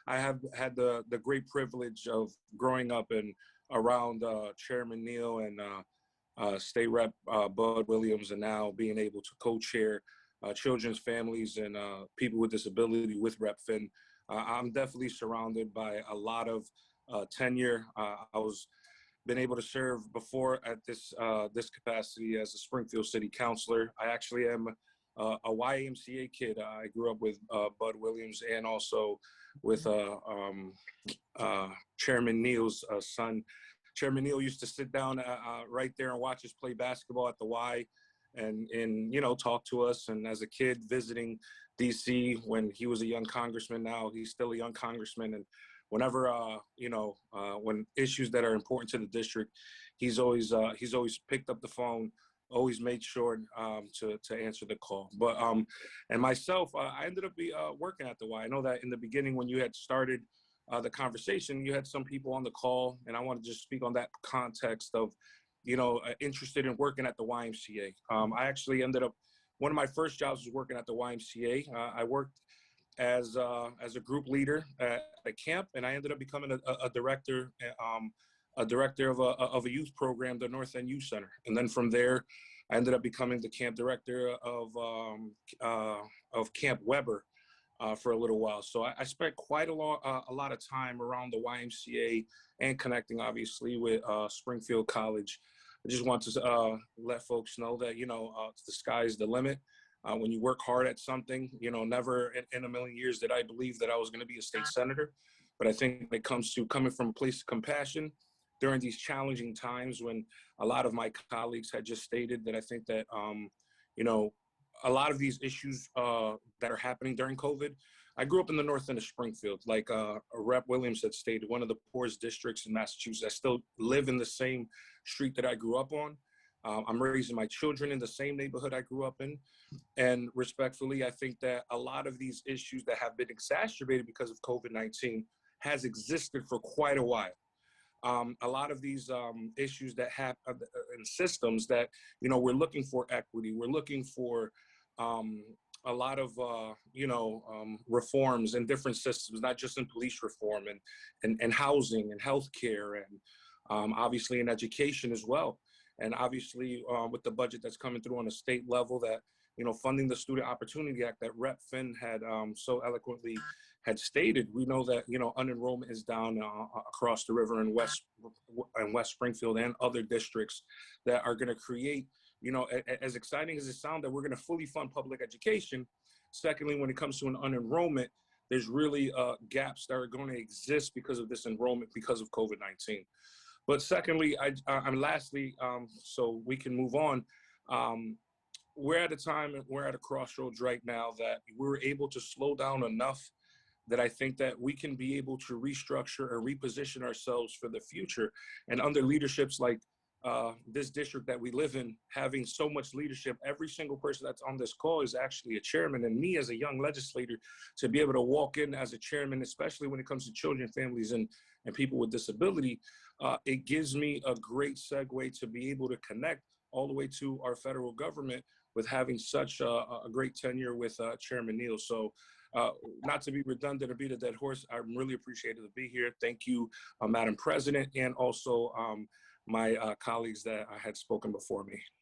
I have had the great privilege of growing up and around Chairman Neal and State Rep Bud Williams, and now being able to co-chair children's families and people with disability with Rep Finn. I'm definitely surrounded by a lot of tenure. I was been able to serve before at this capacity as a Springfield City Councilor. I actually am a YMCA kid. I grew up with Bud Williams and also with Chairman Neal's son. Chairman Neal used to sit down right there and watch us play basketball at the Y, and talk to us. And as a kid visiting DC when he was a young congressman, now he's still a young congressman, and whenever when issues that are important to the district, he's always picked up the phone, always made sure to answer the call. But and myself, I ended up working at the Y. I know that in the beginning when you had started the conversation, you had some people on the call, and I want to just speak on that context of interested in working at the YMCA. I actually ended up, one of my first jobs was working at the YMCA. I worked as a group leader at a camp, and I ended up becoming a director of a youth program, the North End Youth Center. And then from there, I ended up becoming the camp director of Camp Weber for a little while. So I spent quite a lot of time around the YMCA and connecting, obviously, with Springfield College. I just want to let folks know that, the sky's the limit. When you work hard at something, never in a million years did I believe that I was going to be a state senator. But I think when it comes to coming from a place of compassion during these challenging times when a lot of my colleagues had just stated that I think that, a lot of these issues that are happening during COVID. I grew up in the north end of Springfield, like Rep Williams had stated, one of the poorest districts in Massachusetts. I still live in the same street that I grew up on. I'm raising my children in the same neighborhood I grew up in. And respectfully, I think that a lot of these issues that have been exacerbated because of COVID-19 has existed for quite a while. A lot of these issues that have in systems that, we're looking for equity, we're looking for a lot of, reforms in different systems, not just in police reform and housing and healthcare and obviously in education as well. And obviously with the budget that's coming through on a state level that, funding the Student Opportunity Act that Rep Finn had so eloquently had stated, we know that, unenrollment is down across the river in West Springfield and other districts that are going to create, as exciting as it sounds that we're going to fully fund public education. Secondly, when it comes to an unenrollment, there's really gaps that are going to exist because of this enrollment because of COVID-19. But secondly, lastly, so we can move on. We're at a crossroads right now that we're able to slow down enough that I think that we can be able to restructure or reposition ourselves for the future. And under leaderships like this district that we live in, having so much leadership, every single person that's on this call is actually a chairman. And me as a young legislator, to be able to walk in as a chairman, especially when it comes to children, families, and people with disability, it gives me a great segue to be able to connect all the way to our federal government with having such a great tenure with Chairman Neal. So not to be redundant or beat a dead horse, I'm really appreciated to be here. Thank you, Madam President, and also my colleagues that had spoken before me.